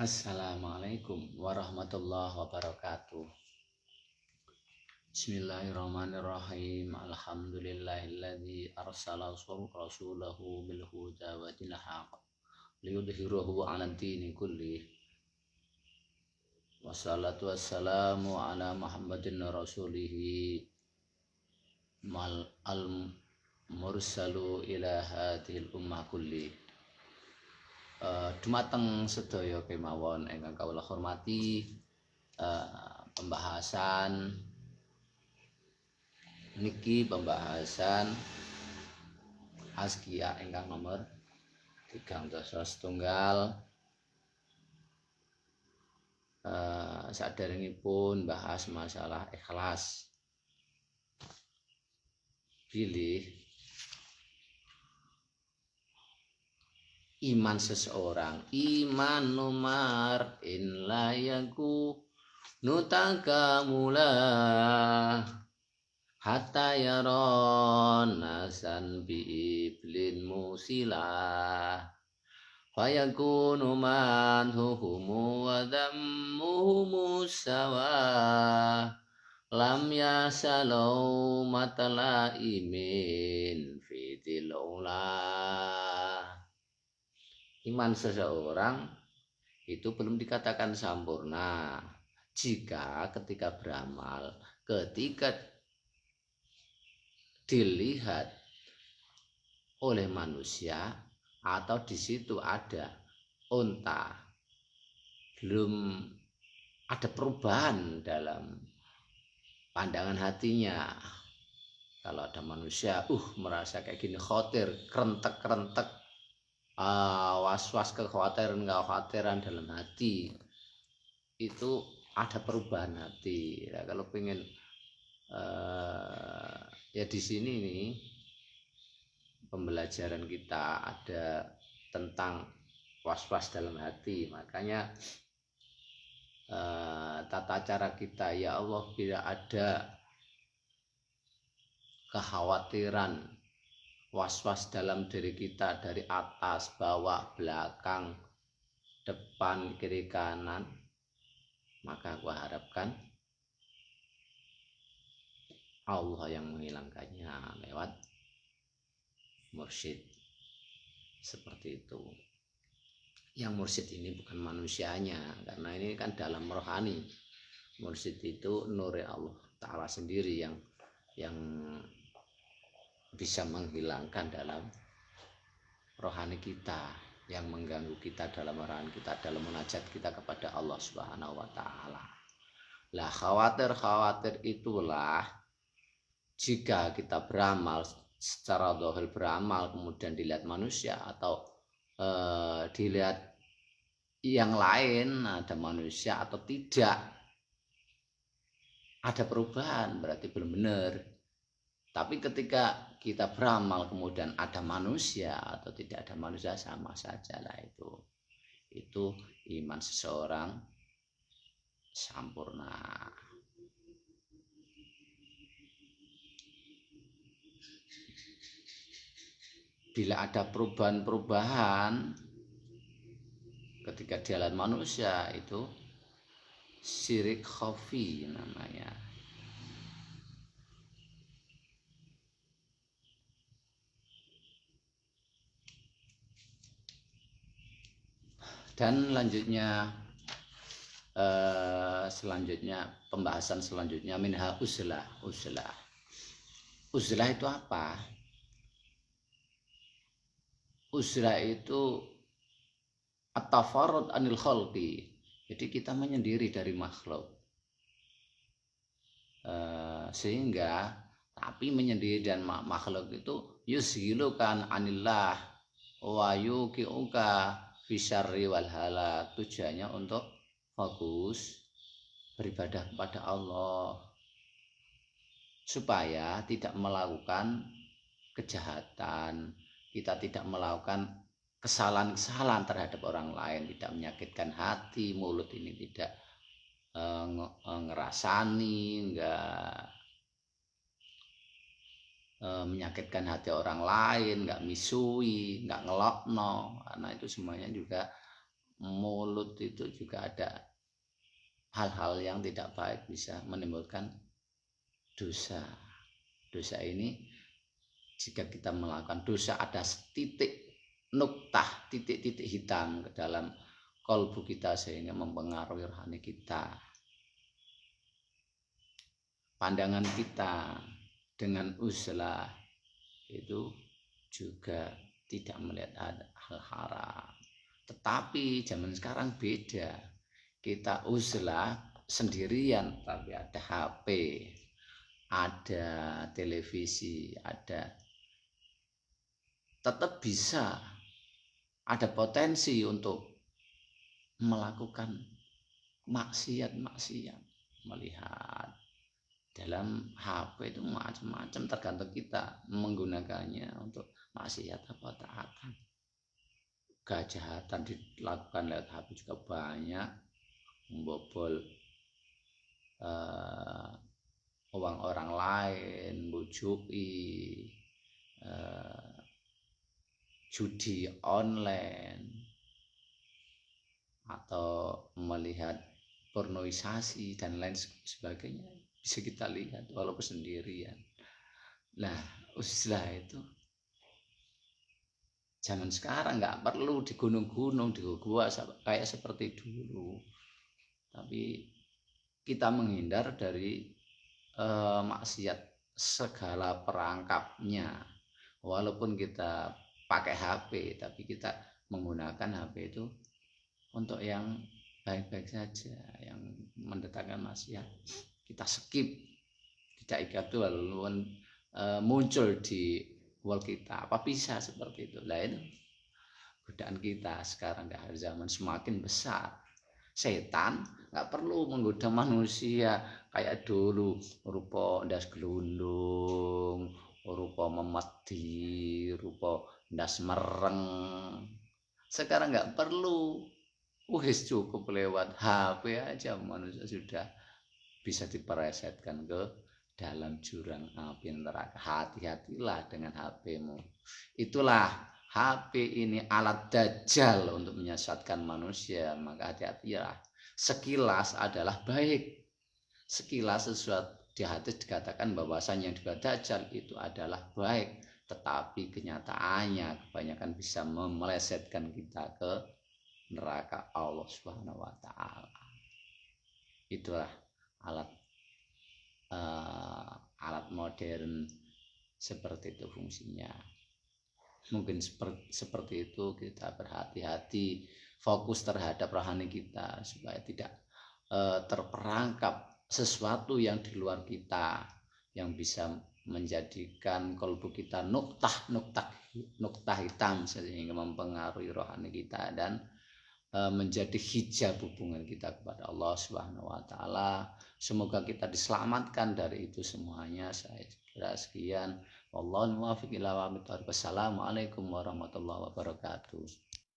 Assalamualaikum warahmatullahi wabarakatuh. Bismillahirrahmanirrahim. Alhamdulillahilladzi arsala rasulahu bil huda wa dinil haqq liyudhhirahu 'alad dini kullih. Wassalatu wassalamu ala Muhammadin rasulihi mal al mursalu ila hadhil ummah kullih. Dumateng sedaya kemawon ingkang kawula hormati, pembahasan Azkiyah ingkang nomor 311. Saderengipun bahas masalah ikhlas. Pilih iman seseorang, iman numar in layaku nutakamula hatta yaron nasan bi iblin musilah fayakunu manhuhumu wa dhammuhumu sawa lam yasalau matala imin fitil ulah. Iman seseorang itu belum dikatakan sempurna jika ketika beramal, ketika dilihat oleh manusia atau di situ ada unta, belum ada perubahan dalam pandangan hatinya. Kalau ada manusia merasa kayak gini, khawatir, kerentek, was-was, kekhawatiran dalam hati, itu ada perubahan hati. Ya, kalau pengen ya di sini nih pembelajaran kita ada tentang was-was dalam hati. Makanya tata cara kita, ya Allah, bila ada kekhawatiran, was-was dalam diri kita dari atas, bawah, belakang, depan, kiri, kanan, maka aku harapkan Allah yang menghilangkannya lewat mursyid. Seperti itu. Yang mursyid ini bukan manusianya, karena ini kan dalam rohani. Mursyid itu nur Allah Ta'ala sendiri yang bisa menghilangkan dalam rohani kita, yang mengganggu kita dalam rohani kita, dalam munajat kita kepada Allah Subhanahu wa Ta'ala. Lah, khawatir itulah jika kita beramal secara zahir, beramal kemudian dilihat manusia atau dilihat yang lain, ada manusia atau tidak ada perubahan, berarti belum benar. Tapi ketika kita beramal kemudian ada manusia atau tidak ada manusia, sama saja lah itu iman seseorang sempurna. Bila ada perubahan ketika dia lihat manusia, itu syirik khafi namanya. Dan pembahasan selanjutnya minha uzlah. Uzlah itu apa? Uzlah itu at-tafarrud anil khalqi. Jadi kita menyendiri dari makhluk. Sehingga tapi menyendiri dan makhluk itu yushilukan anillah wa yuqiuka bisyarri wal halak. Tujuannya untuk fokus beribadah kepada Allah, supaya tidak melakukan kejahatan, kita tidak melakukan kesalahan terhadap orang lain, tidak menyakitkan hati, mulut ini tidak ngerasani, enggak menyakitkan hati orang lain, enggak misui, enggak ngelokno, karena itu semuanya juga mulut itu juga ada hal-hal yang tidak baik, bisa menimbulkan dosa. Dosa ini jika kita melakukan dosa, ada titik nuktah, titik-titik hitam ke dalam kalbu kita sehingga mempengaruhi rohani kita. Pandangan kita dengan uzlah itu juga tidak melihat ada hal haram. Tetapi zaman sekarang beda. Kita uzlah sendirian, tapi ada HP, ada televisi, tetap bisa ada potensi untuk melakukan maksiat, melihat dalam HP itu macam-macam, tergantung kita menggunakannya untuk maksiat apa taatan. Kejahatan dilakukan lewat HP juga banyak, membobol uang orang lain, bujuki, judi online, atau melihat pornoisasi dan lain sebagainya, bisa kita lihat walaupun sendirian. Nah, uzlah itu zaman sekarang nggak perlu di gunung-gunung, di gua kayak seperti dulu, tapi kita menghindar dari maksiat segala perangkapnya. Walaupun kita pakai HP, tapi kita menggunakan HP itu untuk yang baik-baik saja, yang mendatangkan maksiat kita skip, tidak ikut lalu muncul di wall kita. Apa bisa seperti itu? Lain godaan kita sekarang di akhir zaman semakin besar. Setan nggak perlu menggoda manusia kayak dulu, rupa ndas gelundung, rupa memedi, rupa ndas mereng. Sekarang nggak perlu, wis cukup lewat HP aja manusia sudah bisa diperesetkan ke dalam jurang api neraka. Hati-hatilah dengan HP-mu. Itulah HP ini alat dajjal untuk menyesatkan manusia, maka hati-hatilah. Sekilas adalah baik, sekilas sesuatu di hati dikatakan bahwasannya yang dibuat dajjal itu adalah baik, tetapi kenyataannya kebanyakan bisa memelesetkan kita ke neraka Allah Subhanahu wa taala. Itulah alat modern seperti itu fungsinya. Mungkin seperti itu kita berhati-hati, fokus terhadap rohani kita supaya tidak terperangkap sesuatu yang di luar kita yang bisa menjadikan kalbu kita nuktah hitam sehingga mempengaruhi rohani kita dan menjadi hijab hubungan kita kepada Allah Subhanahu wa taala. Semoga kita diselamatkan dari itu semuanya. Saya kira sekian. Wallahul muwaffiq ila aqwamit thoriq. Wassalamualaikum warahmatullahi wabarakatuh.